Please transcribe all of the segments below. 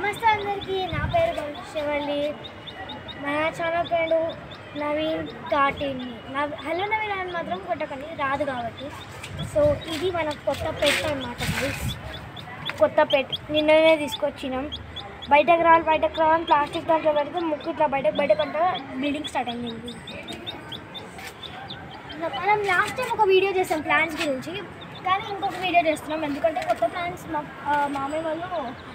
నమస్తే అందరికీ, నా పేరు భవిష్యవల్లి. మన ఛానల్ పేరు నవీన్ థర్టీన్. హలో నవీన్ అని మాత్రం కొట్టకండి, రాదు కాబట్టి. సో ఇది మన కొత్త పెట్ అన్నమాట. కొత్త పెట్ నిన్ననే తీసుకొచ్చినాం. బయటకు రావాలి ప్లాస్టిక్ దాంట్లో పెడితే ముక్కు ఇట్లా బయటకంటే బ్లీడింగ్ స్టార్ట్ అయింది. మనం లాస్ట్ టైం ఒక వీడియో చేసాం ప్లాంట్స్ గురించి, కానీ ఇంకొక వీడియో చేస్తున్నాం ఎందుకంటే కొత్త ప్లాంట్స్ మామయ్య వాళ్ళు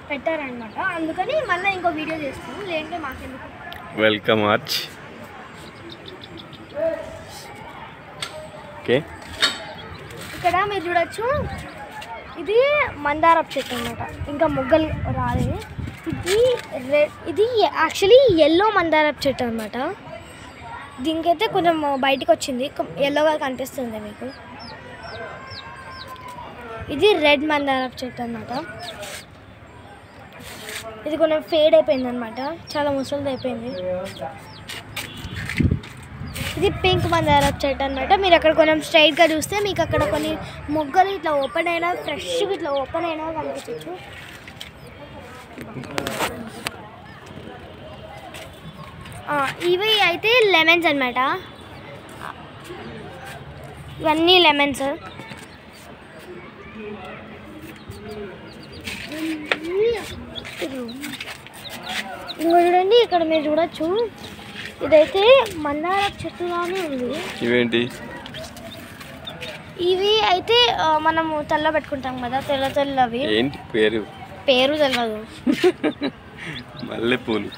పెట్టారనమాట. అందుకని మళ్ళీ ఇంకో వీడియో చేస్తున్నాం, లేదంటే మాకెందుకు. Welcome arch. ఓకే, ఇక్కడ మీరు చూడొచ్చు, ఇది మందారపు చెట్టు అనమాట. ఇంకా మొగ్గలు రాలేదు. ఇది యాక్చువల్లీ ఎల్లో మందారపు చెట్టు అనమాట. దీనికైతే కొంచెం బయటకు వచ్చింది, ఎల్లోగా కనిపిస్తుంది మీకు. ఇది రెడ్ మందారపు చెట్టు అనమాట. ఇది కొంచెం ఫేడ్ అయిపోయింది అనమాట, చాలా ముసలిది అయిపోయింది. ఇది పింక్ మందారపు చెట్టు అనమాట. మీరు అక్కడ కొంచెం స్ట్రైట్గా చూస్తే మీకు అక్కడ కొన్ని మొగ్గలు ఇట్లా ఓపెన్ అయినా, ఫ్రెష్గా ఇట్లా ఓపెన్ అయినా కనిపించవచ్చు. ఇవి అయితే లెమన్స్ అనమాట. ఇవన్నీ లెమన్స్. ఇంకో చూడండి, ఇక్కడ మీరు చూడొచ్చు, ఇదైతే మందారపు చెట్టులానే ఉంది. ఇవేంటి? ఇవి అయితే మనము తెల్ల పెట్టుకుంటాం కదా, తెల్లవి. ఏంటి పేరు తెలియదు. మల్లెపూలు.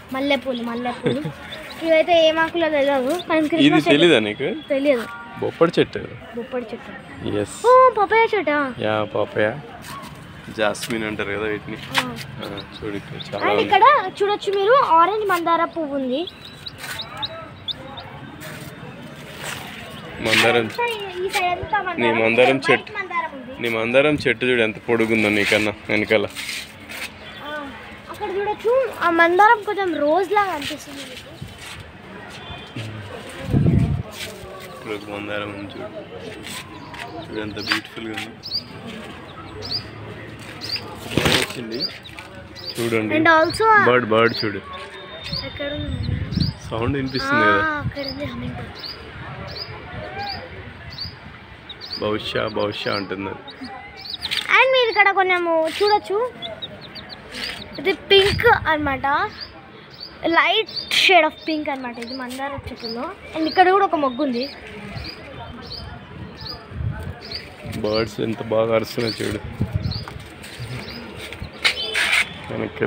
ఇవైతే ఏమాకులో తెలియదు. ఇది తెలీదా నీకు? తెలియదు. బొప్పడి చెట్టు. ఎస్, పపాయ చెట్టా? యా, పపాయ, జాస్మిన్ అంటారు కదా వీటిని. చూడు చాలా. ఇక్కడ చూడొచ్చు మీరు, ఆరెంజ్ మందార పువ్వు ఉంది. నీ మందారం చెట్టు చూడు ఎంత పొడుగుందో నీకన్నా వెనకాల. అక్కడ చూడొచ్చు, ఆ మందారం కొంచెం రోజ్ లాగా అనిపిస్తుంది. మందారం చూడు ఎంత బ్యూటిఫుల్గా ఉంది. వచ్చింది చూడండి. అండ్ ఆల్సో బర్డ్ చూడు, సౌండ్ వినిపిస్తుంది కదా. భవిష్య అంటుంది. అండ్ మీరు ఇక్కడ కొంచెము చూడొచ్చు, ఇది పింక్ అనమాట, లైట్ షేడ్ ఆఫ్ పింక్ అనమాట. ఇది మందార చెట్టులో. అండ్ ఇక్కడ కూడా ఒక మొగ్గు ఉంది. బర్డ్స్ ఎంత బాగా అరుస్తున్నాయి చూడు. వెనక్కి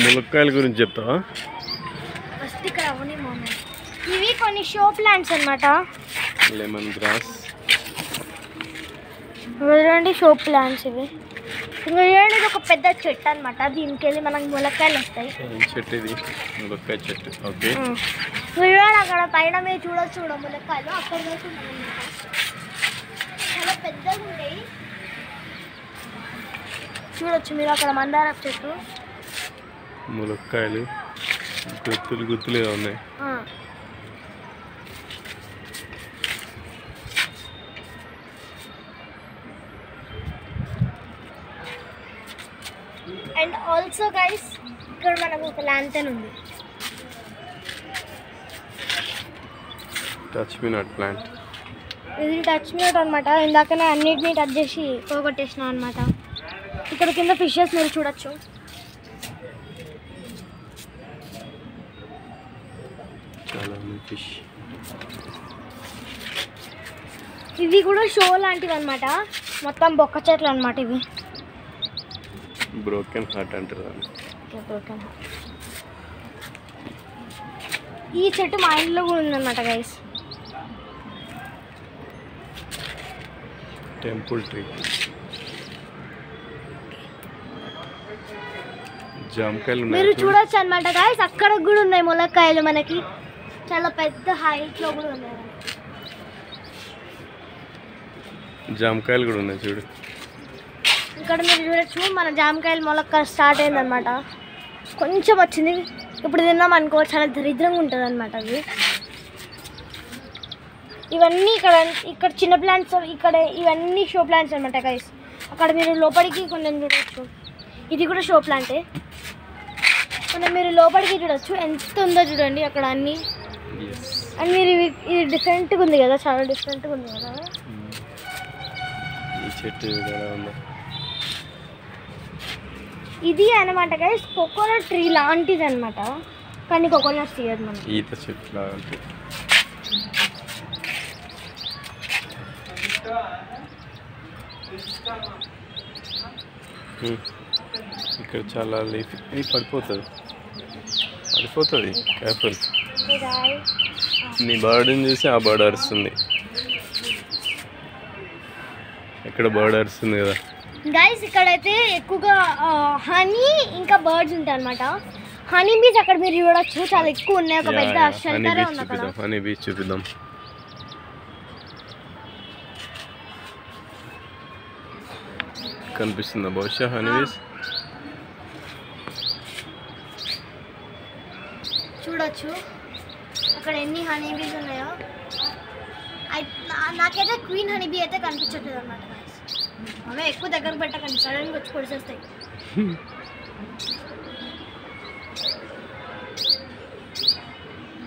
ములక్కాయల గురించి చెప్తావా? ఫస్ట్ ఇక్కడ ఇవి కొన్ని షో ప్లాంట్స్ అనమాట. లెమన్ గ్రాస్ చూడండి, షో ప్లాంట్స్ ఇవి. ఇంకా చూడండి, ఇది ఒక పెద్ద చెట్టు అనమాట. దీనికి వెళ్ళి మనకు ములక్కాయలు వస్తాయి. చెట్టు ఇది ములక్కాయ చెట్టు. ఓకే, చూడండి అక్కడ పైన మీరు చూడొచ్చు ములక్కాయలు. అక్కడ చాలా పెద్దగా ఉంటాయి. చూడొచ్చు మీరు అక్కడ మందారపు చెట్టు, ములక్కాయలు గుత్తులుగా ఉన్నాయి. అండ్ ఆల్సో గైస్, ఇక్కడ మనకు ఒక ల్యాంటర్న్ ఉంది. Touch me not plant. ఇది టచ్ మీ నాట్ అనమాట. ఇందాకనే అన్నిటినీ టచ్ చేసి పోగొట్టేసిన అనమాట. ఇక్కడ కింద ఫిషెస్ మీరు చూడొచ్చు. చాలా ఫిష్. ఇవి కూడా షో లాంటివి అనమాట, మొత్తం బొక్క చెట్లు అనమాట. ఇవి బ్రోకెన్ హార్ట్ అంటారు. ఈ చెట్టు మా ఇంట్లో కూడా ఉందన్నమాట గైస్. Temple tree. జామకాయలు మీరు చూడొచ్చు అనమాట గైస్. అక్కడ కూడా ఉన్నాయి ములక్కాయలు, మనకి చాలా పెద్ద హైట్ లో కూడా ఉన్నాయి. జామకాయలు కూడా ఉన్నాయి చూడు. ఇక్కడ మీరు చూడొచ్చు, మన జామకాయలు మొలక్క స్టార్ట్ అయిందనమాట. కొంచెం వచ్చింది, ఇప్పుడు తిన్నాం అనుకో చాలా దరిద్రంగా ఉంటుంది అనమాట అది. ఇవన్నీ ఇక్కడ చిన్న ప్లాంట్స్, ఇక్కడ ఇవన్నీ షో ప్లాంట్స్ అనమాట గైస్. అక్కడ మీరు లోపలికి కొంచెం చూడొచ్చు, ఇది కూడా షో ప్లాంటే. మనం మీరు లోపలికి చూడొచ్చు ఎంత ఉందో చూడండి అక్కడ అన్ని. అండ్ మీరు ఇది డిఫరెంట్గా ఉంది కదా, చాలా డిఫరెంట్గా ఉంది కదా. ఈ చెట్టు ఎలా ఉందో. ఇది అనమాట గైస్ కోకోనట్ ట్రీ లాంటిది అనమాట, కానీ కోకోనట్ తీయదు మనం. ఈత చెట్టు లాంటి. ఇక్కడ చాలా లీఫ్ పడిపోతుంది కేర్ఫుల్. నీ బర్డ్ని చూసి ఆ బర్డ్ అరుస్తుంది. ఇక్కడ బర్డ్ అరుస్తుంది కదా గైస్. ఇక్కడైతే ఎక్కువగా హనీ ఇంకా బర్డ్స్ ఉంటాయి అనమాట. హనీ బీచ్ అక్కడ మీరు చూడొచ్చు, చాలా ఎక్కువ ఉన్నాయి. ఒక పెద్ద షెల్టర్ ఉంది అక్కడ. హనీ బీచ్ చూపిద్దాం. కనిపిస్తుందా బహుశా హనీ బీచ్? చూడొచ్చు అక్కడ ఎన్ని హనీ బీస్ ఉన్నాయో. నాకైతే క్వీన్ హనీ బీ అయితే కనిపించట్లేదు అనమాట. అవే ఎక్కువ దగ్గర పెట్టకండి, సడన్గా వచ్చి పొడిచేస్తాయి.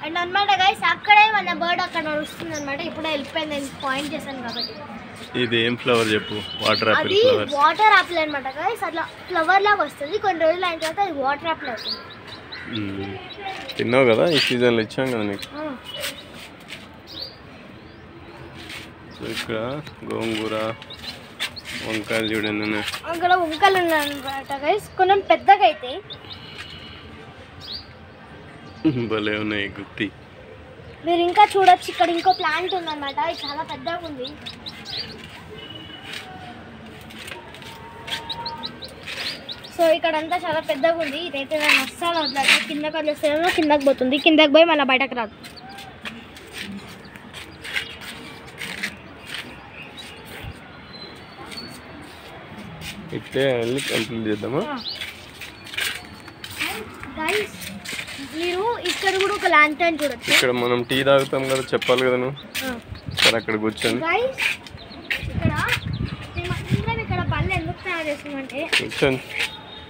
అండ్ అనమాట గైస్ అక్కడే మన బర్డ్ అక్కడ నడుస్తుంది అనమాట. ఇప్పుడే వెళ్ళిపోయింది, నేను పాయింట్ చేశాను కాబట్టి. ఇది ఏం ఫ్లవర్ చెప్పు? Water Apple. అది వాటర్ యాపిల్ అనమాట గైస్. అట్లా ఫ్లవర్ లాగా వస్తుంది, కొన్ని రోజులు అయిన తర్వాత అది వాటర్ యాపిల్ అవుతుంది. తిన్నావు కదా, ఈ సీజన్లో ఇచ్చాం కదా నీకు. సో ఇక్కడ గోంగూర, వంకాయలు చూడండి. అక్కడ వంకాయలు ఉన్నాయన్నమాట గైస్, కొంచెం పెద్దగా అయితే భలే ఉన్నాయి గుత్తి. మీరు ఇంకా చూడొచ్చు, ఇక్కడ ఇంకో ప్లాంట్ ఉందన్నమాట. ఇది చాలా పెద్దగా ఉంది. సో ఇక్కడ అంతా చాలా పెద్దగా ఉంది. ఇదైతే నేను అస్సలు వదలదు, కిందకి వదిలేస్తేమో కిందకి పోతుంది, కిందకి పోయి మళ్ళీ బయటకు రాదు. ఇట్లే వెళ్ళి కంప్లీట్ చేద్దామా? గైస్ మీరు ఇక్కడ కూడా ఒక ల్యాంటర్న్ చూడొచ్చు. ఇక్కడ మనం టీ తాగుతాం కదా, చెప్పాలి కదా నువ్వు. సరే అక్కడ కూర్చొని. గైస్ ఇక్కడ మేమందరం ఇక్కడ పళ్ళు ఎందుకు తయారు చేస్తామంటే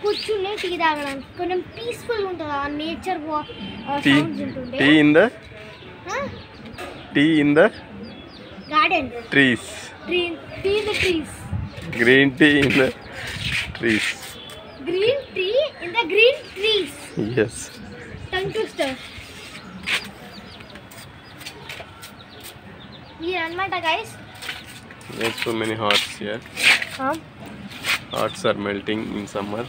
కూర్చుని టీ తాగడానికి కొంచెం పీస్ఫుల్ ఉంటుంది. ఆ నేచర్ సౌండ్స్ ఉంటుండే. Tea in the garden trees. Tea in the trees. Green tea in the trees. Green tea in the green trees. Yes. Tongue twister. Here anamata guys. There's so many hearts here. Hearts are melting in summer.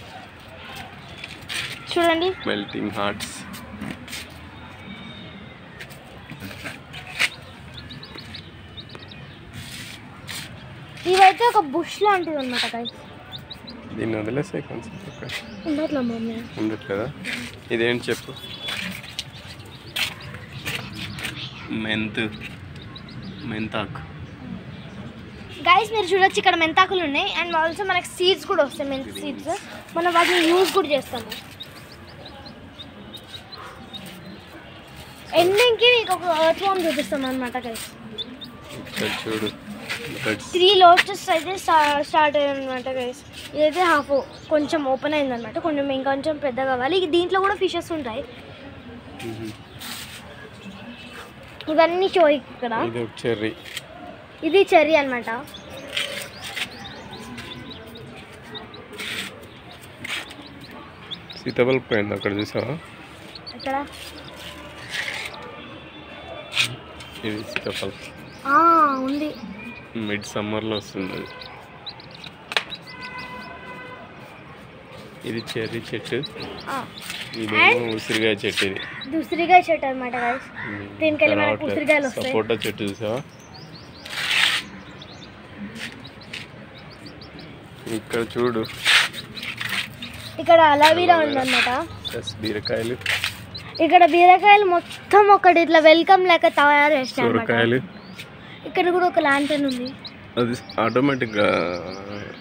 చూడండి melting hearts. ఇవైతే ఒక bush లాంటిది అన్నమాట guys. దీన్ని వదిలేసే concept okay ఉండట్లా mummy ఉండట్లేదా? ఇదేంటి చెప్పు? మెంతాకు. గైస్ మీరు చూడొచ్చు ఇక్కడ మెంతాకులు ఉన్నాయి. అండ్ ఆల్సో మనకి సీడ్స్ కూడా వస్తాయి, మెంత్ సీడ్స్. మనం వాటిని యూజ్ కూడా చేస్తాము. ఎండింగ్కి మీకు ఒక ఎర్త్ వామ్ చూపిస్తాం అనమాట గైస్. ఇక్కడ చూడు 3 లోటస్ అయితే స్టార్ట్ అయ్యాయి అనమాట గైస్. ఇదైతే హాఫ్ కొంచెం ఓపెన్ అయిందనమాట, కొంచెం ఇంకొంచెం పెద్ద కావాలి. దీంట్లో కూడా ఫిషెస్ ఉంటాయి. ఇవన్నీ షో ఇక్కడ. ఇది చెర్రీ అనమాట. సీతాఫల్ పోయింది అక్కడ చూసావా? ఇక్కడ ఇది సీతాఫల్ ఉంది. మిడ్ సమ్మర్లో వస్తుంది అది. ఇది చెర్రీ చెట్టు, ఇదేమో ఉసిరికాయ చెట్టు. ఇది ఉసిరికాయ చెట్టు అనమాట గైస్. దీనికెళ్ళి మనకు ఉసిరికాయలు వస్తాయి. సపోటా చెట్టు చూసావా? ఇక్కడ చూడు, ఇక్కడ అలోవెరా ఉందన్నమాట. బీరకాయలు. ఇక్కడ బీరకాయలు మొత్తం ఒకటి ఇట్లా వెల్కమ్ లెక్క తయారు చేస్తాయి. ఇక్కడ కూడా ఒక ల్యాంటర్న్ ఉంది, అది ఆటోమేటిక్గా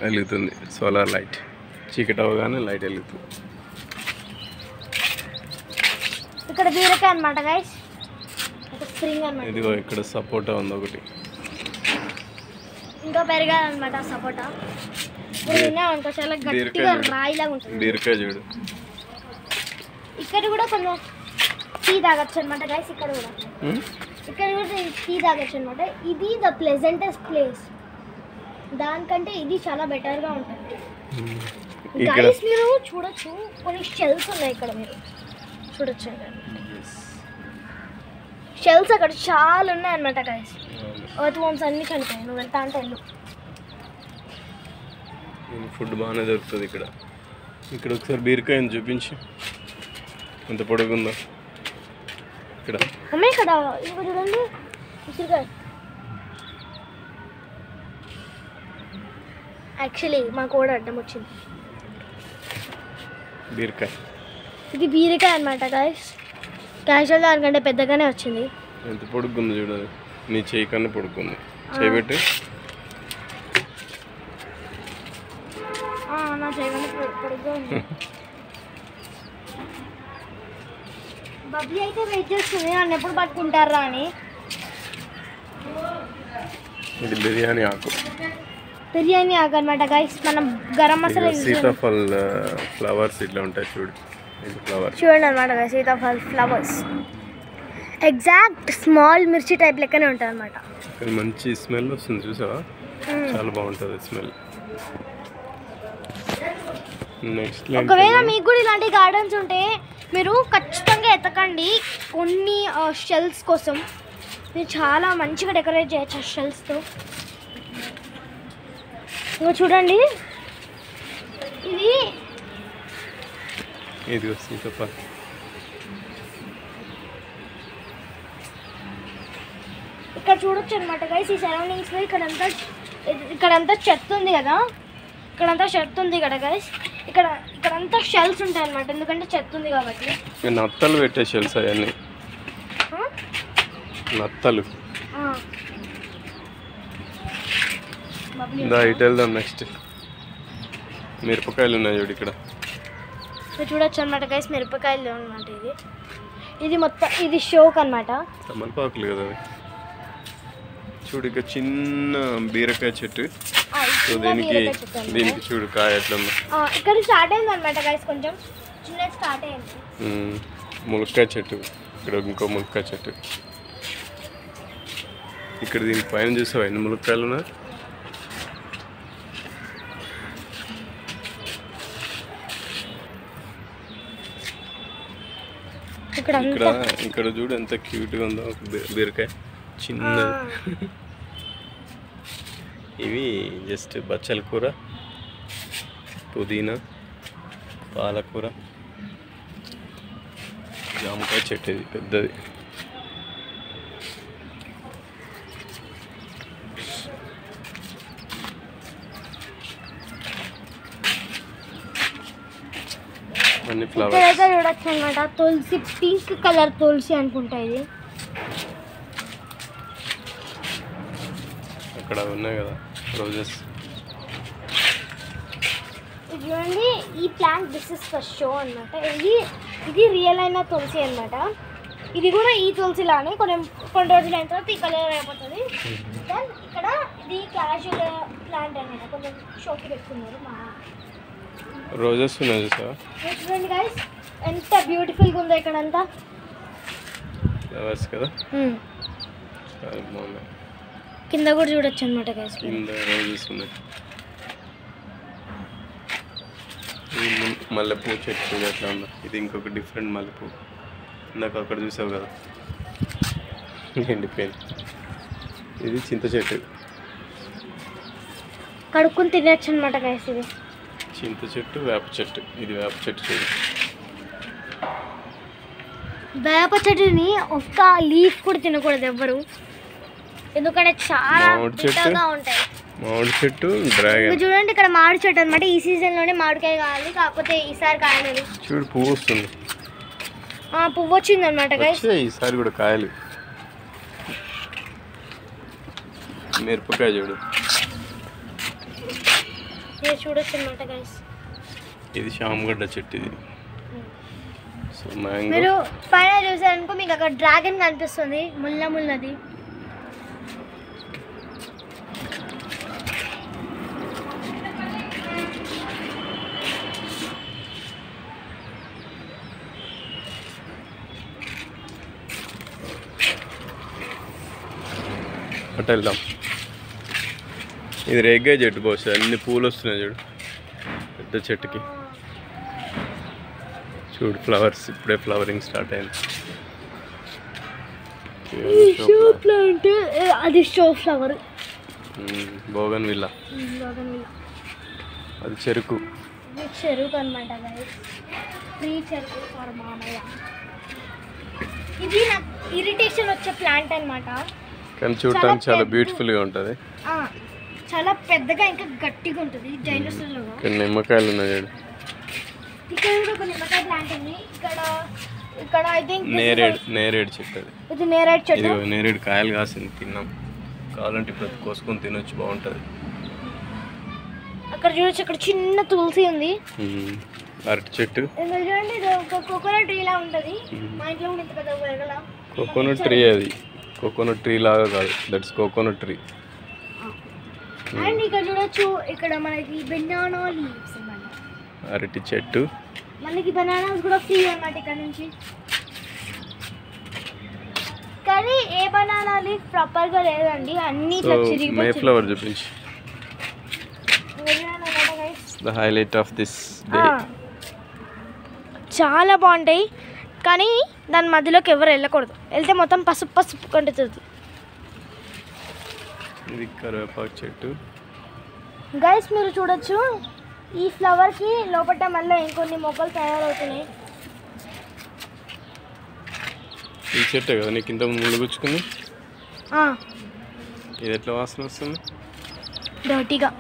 వెలుగుతుంది. సోలార్ లైట్, చీకటి అవగానే లైట్ వెలుగుతుంది. ఇక్కడ బీరకాయ అనమాట గైస్. స్ప్రింగ్ అనమాట. ఇదిగో ఇక్కడ సపోటా ఉంది ఒకటి. ఇంకా పెరగాలన్నమాట సపోటా. చాలా గట్టిగా రాయిలాగా ఉంటుంది. బీరకాయ చూడు. ఇక్కడ కూడా కొంచెం టీ తాగొచ్చు అనమాట గైస్. ఇక్కడ కూడా టీ తాగొచ్చు అనమాట. ఇది ద ప్లెజెంటెస్ట్ ప్లేస్. దానికంటే ఇది చాలా బెటర్గా ఉంటుంది గైస్. మీరు చూడొచ్చు కొన్ని షెల్స్ ఉన్నాయి ఇక్కడ, మీరు చూడొచ్చు. షెల్స్ అక్కడ చాలా ఉన్నాయి అనమాట గైస్. ఎర్త్ వామ్స్ అన్నీ చనిపోయాయి. నువ్వు వెళ్తా అంటే వెళ్ళు. ఫుడ్ బాగానే దొరుకుతుంది ఇక్కడ. ఇక్కడ ఒకసారి బీరకాయని చూపించి ఎంత పొడుగుందో ఇక్కడ. అమ్మ ఇక్కడ ఇంకో చూడండి ఉసిరికాయ. యాక్చువల్లీ మాకు కూడా అడ్డం వచ్చింది బీరకాయ. ఇది బీరకాయ అనమాట గైస్. క్యాషువల్ దానికంటే పెద్దగానే వచ్చింది. ఎంత పొడుగుంది చూడాలి. నీ చేయి కన్నా పొడుగుంది. చేయబెట్టి నా చేయగానే పొడుగ్గా ఉంది. బబ్లీ అయితే వెయిట్ చేస్తుంది నన్ను ఎప్పుడు పట్టుకుంటారా అని. ఇది బిర్యానీ ఆకు. బిర్యానీ ఆకు అనమాట గైస్. మనం గరం మసాలా సీతాఫల్ ఫ్లవర్స్ ఇట్లా ఉంటాయి చూడు. ఇది ఫ్లవర్ చూడండి అనమాట guys. Sitaphal flowers exact small మిర్చి టైప్ లెక్కనే ఉంటుంది అనమాట. మంచి స్మెల్ వస్తుంది చూసావా, చాలా బాగుంటుంది స్మెల్. నెక్స్ట్ ఒకవేళ మీకు కూడా ఇలాంటి గార్డెన్స్ ఉంటే మీరు ఖచ్చితంగా ఎతకండి కొన్ని షెల్స్ కోసం. మీరు చాలా మంచిగా డెకరేట్ చేయొచ్చు ఆ షెల్స్తో. ఇంకా చూడండి ఇది సీతాఫల్. ఇక్కడ చూడొచ్చు అనమాట గైస్. ఈ సరౌండింగ్స్లో ఇక్కడంతా చెత్త ఉంది కదా, ఇక్కడంతా చెత్త ఉంది కదా గైస్. ఇక్కడంతా షెల్స్ ఉంటాయి అనమాట, ఎందుకంటే చెత్త ఉంది కాబట్టి. నత్తలు పెట్టే షెల్స్ అవన్నీ. నత్తలు ఇటు వెళ్దాం. నెక్స్ట్ మిరపకాయలు ఉన్నాయి చూడు ఇక్కడ. చూడొచ్చు అనమాట గైస్. మిరపకాయలు అనమాట. ఇది మొత్తం ఇది షోక్ అనమాట. తమలపాకులు కదా అవి. చూడు ఇక చిన్న బీరకాయ చెట్టు. సో దీనికి చూడు కాయ ఎట్లా ఉంది. ఇక్కడ స్టార్ట్ అయింది అనమాట గైస్. కొంచెం చిన్న స్టార్ట్ అయింది. ములక్కాయ చెట్టు. ఇక్కడ ఇంకో ములక్కాయ చెట్టు. ఇక్కడ దీని పైన చూసావా ఎన్ని ములక్కాయలు ఉన్నాయి. ఇక్కడ చూడు ఎంత క్యూట్గా ఉందో బీరకాయ చిన్న. ఇవి జస్ట్ బచ్చల కూర, పుదీనా, పాలకూర, జామకాయ చెట్టు. ఇది పెద్దది. అన్ని ఫ్లవర్స్ చూడొచ్చు అనమాట. తులసి పింక్ కలర్ తులసి అనుకుంటా ఇది. అక్కడ ఉన్నాయి కదా రోజెస్. చూడండి ఈ plant this is for show అనమాట. ఇది రియల్ అయిన తులసి అనమాట. ఇది కూడా ఈ తులసి లానే కొన్ని రోజులు అయిన తర్వాత ఈ కలర్ అయిపోతుంది. దెన్ ఇక్కడ ఇది క్యాజువల్ ప్లాంట్ అనమాట. కొంచెం షోకి పెట్టుకున్నారు మా రోజెస్ ఉన్నాయి సార్. చూడండి గైస్ ఎంత బ్యూటిఫుల్గా ఉందో ఇక్కడంతా. ఫ్లవర్స్ కదా చాలా బాగున్నాయి. కింద కూడా చూడొచ్చు అనమాట గైస్. కింద రోజెస్ ఉన్నాయి. మల్లెపూ చెట్టు ఎట్లా ఉందా. ఇది ఇంకొక డిఫరెంట్ మల్లెపూ. ఇందాక అక్కడ చూసావు కదా ఎండిపోయింది. ఇది చింత చెట్టు. కడుక్కుని తినచ్చు అనమాట గైస్. ఇది చింత చెట్టు, వేప చెట్టు. ఇది వేప చెట్టు చూడు. వేప చెట్టుని ఒక్క లీఫ్ కూడా తినకూడదు ఎవ్వరు, ఎందుకంటే చాలా బిట్టగా ఉంటాయి. మామిడి చెట్టు, డ్రాగన్. చూడండి ఇక్కడ మామిడి చెట్టు అనమాట. ఈ సీజన్లోనే మామిడికాయ కావాలి, కాకపోతే ఈసారి కాయలేదు. చూడు పువ్వు వస్తుంది. పువ్వు వచ్చింది అనమాట గైస్. ఈసారి కూడా కాయలు. మిరపకాయ చూడు. చూడొచ్చు అనమాట గైస్. ఇది శామగడ్డ చెట్టు. ఇది సో మ్యాంగో. మీరు పైన చూసారనుకో మీకు అక్కడ డ్రాగన్ కనిపిస్తుంది, ముల్లది. అటు వెళ్దాం. ఇది రేగ్గాయ చెట్టు బహుశా, అన్ని పూలు వస్తున్నాయి చూడు పెద్ద చెట్టుకి. చూడు ఫ్లవర్స్, ఇప్పుడే ఫ్లవరింగ్ స్టార్ట్ అయింది. ప్లాంట్ అది షో ఫ్లవర్, బోగన్ విల్లా. అది చెరుకు, చెరుకు అనమాట. ఫ్రీ చెరుకు ఫర్ మామయ్య. ఇది నాకు ఇరిటేషన్ వచ్చే ప్లాంట్ అనమాట, కానీ చూడటానికి చాలా బ్యూటిఫుల్గా ఉంటుంది. చాలా పెద్దగా ఇంకా గట్టిగా ఉంటుంది డైనోసార్ లాగా. ఇక్కడ నిమ్మకాయలు ఉన్నాయి. ఇక్కడ కూడా ఒక నిమ్మకాయ ప్లాంట్ ఉంది. ఇక్కడ ఐ థింక్ నేరేడు చెట్టు. ఇది నేరేడు చెట్టు. ఇది నేరేడు కాయలు కాసింది, తిన్నాం. కావాలంటే ఇప్పుడు కోసుకొని తినొచ్చు, బాగుంటుంది. అక్కడ చూడొచ్చు, ఇక్కడ చిన్న తులసి ఉంది. అరటి చెట్టు. చూడండి, ఇది ఒక కోకోనట్ ట్రీ లా ఉంటుంది. మా ఇంట్లో కూడా ఇంత పెద్ద పెరగల. Coconut tree. అది కోకోనట్ ట్రీ లాగా కాదు, దట్స్ కోకోనట్ ట్రీ. అండ్ ఇక్కడ చూడొచ్చు, ఇక్కడ మనకి బనానా లీవ్స్ అన్నమాట. అరటి చెట్టు. మనకి బనానాస్ కూడా ఫ్రీ అన్నమాట ఇక్కడ నుంచి. కానీ ఏ బనానా లీఫ్ ప్రాపర్ గా లేదండి, అన్ని ఇట్లా చిరిగిపోయి. మే ఫ్లవర్ చూపించి. The highlight of this day. చాలా బాగుంటాయి, కానీ దాని మధ్యలోకి ఎవరు వెళ్ళకూడదు. వెళ్తే మొత్తం పసుపు పసుపు కంటుతుంది. ఇది కరివేపాకు చెట్టు. గైస్ మీరు చూడొచ్చు, ఈ ఫ్లవర్కి లోపల మళ్ళీ ఇంకొన్ని మొక్కలు తయారవుతున్నాయి. ఈ చెట్టే కదా నీకు ఇంత ముళ్ళు గుచ్చుకుంది. ఇది ఎట్లా వాసన వస్తుంది? డర్టీగా.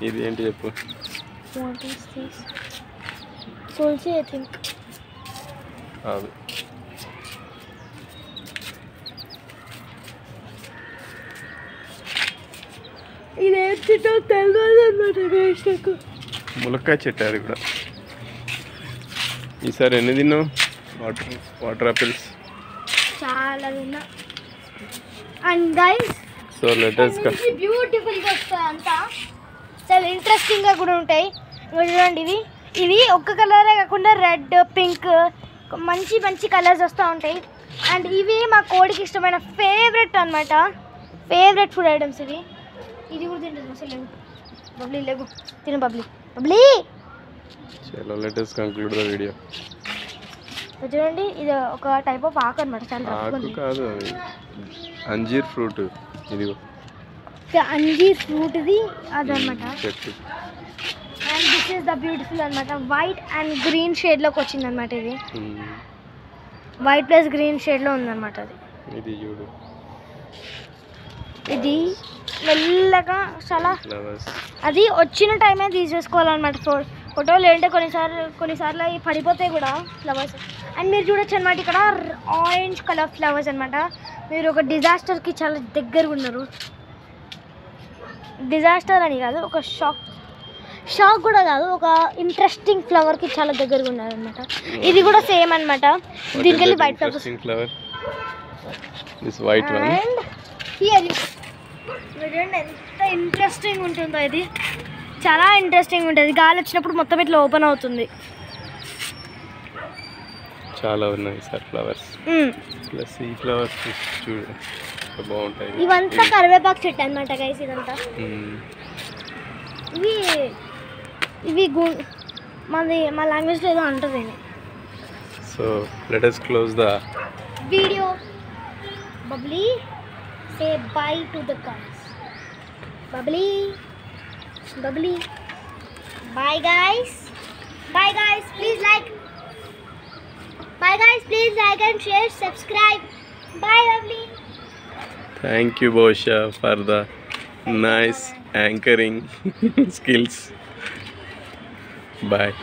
ఇది ఏంటి చెప్పు? తులసి ఐ థింక్. కాదు, ఇదే చెట్టు తెలియదు అన్నమాట. ములక్కాయ చెట్టు అది కూడా. ఈసారి ఎన్ని తిన్నావు? వాటర్ ఆపిల్స్ చాలా తిన్నా. అండ్ గైస్, సో లెటర్స్ బ్యూటిఫుల్గా వస్తాయి అంతా, చాలా ఇంట్రెస్టింగ్గా కూడా ఉంటాయి. చూడండి, ఇవి ఒక్క కలరే కాకుండా రెడ్, పింక్, మంచి మంచి కలర్స్ వస్తూ ఉంటాయి. అండ్ ఇవి మా కోడికి ఇష్టమైన ఫేవరెట్ అనమాట, ఫేవరెట్ ఫుడ్ ఐటమ్స్ ఇవి. ఇది కూడా తింటుంది అసలు. లేవు బబ్లీ, లేవు తిను బబ్లీ. బబ్లీ, చలో లెటర్స్ కంక్లూడ్ ద వీడియో. చూడండి, ఇది ఒక టైప్ ఆఫ్ ఆకు అనమాట. చాలా ఆకు కాదు, అంజీర్ ఫ్రూట్. ఇది అంజీర్ ఫ్రూట్ ఇది అదనమాట. చెట్టు. And this is the beautiful అనమాట. వైట్ అండ్ గ్రీన్ షేడ్లోకి వచ్చింది అనమాట. ఇది వైట్ ప్లస్ గ్రీన్ షేడ్లో ఉందన్నమాట. అది ఇది చూడు, ఇది మెల్లగా చాలా, అది వచ్చిన టైమే తీసేసుకోవాలన్నమాట ఫోటోలు. ఏంటంటే కొన్నిసార్లు అవి పడిపోతాయి కూడా ఫ్లవర్స్. అండ్ మీరు చూడొచ్చు అనమాట, ఇక్కడ ఆరెంజ్ కలర్ ఫ్లవర్స్ అనమాట. మీరు ఒక డిజాస్టర్కి చాలా దగ్గరగా ఉన్నారు. డిజాస్టర్ అని కాదు, ఒక షాక్ కూడా కాదు, ఒక ఇంట్రెస్టింగ్ ఫ్లవర్కి చాలా దగ్గరగా ఉన్నారు అనమాట. ఇది కూడా సేమ్ అనమాట. దీనికి వెళ్ళి వైట్ ఫ్లవర్స్. అండ్ హియర్ చూడండి ఎంత ఇంట్రెస్టింగ్ ఉంటుందో. ఇది చాలా ఇంట్రెస్టింగ్ ఉంటుంది. గాలి వచ్చినప్పుడు మొత్తం ఇట్లా ఓపెన్ అవుతుంది. చాలా ఉన్నాయి సార్ ఫ్లవర్స్. ప్లస్ ఈ ఫ్లవర్స్ చూడు బాగుంటాయి. ఇవంతా కరివేపాకు చెట్టు అనమాట గైస్. ఇదంతా ఇవి మా లాంగ్వేజ్లో ఏదో అంటుంది. So let us close the video. Bubbly, say bye to the guys. Bubbly, bye guys. Bye guys, please like. Bye guys, please like and share, subscribe. Bye Bubbly. Thank you Bosha for the nice anchoring skills. Bye.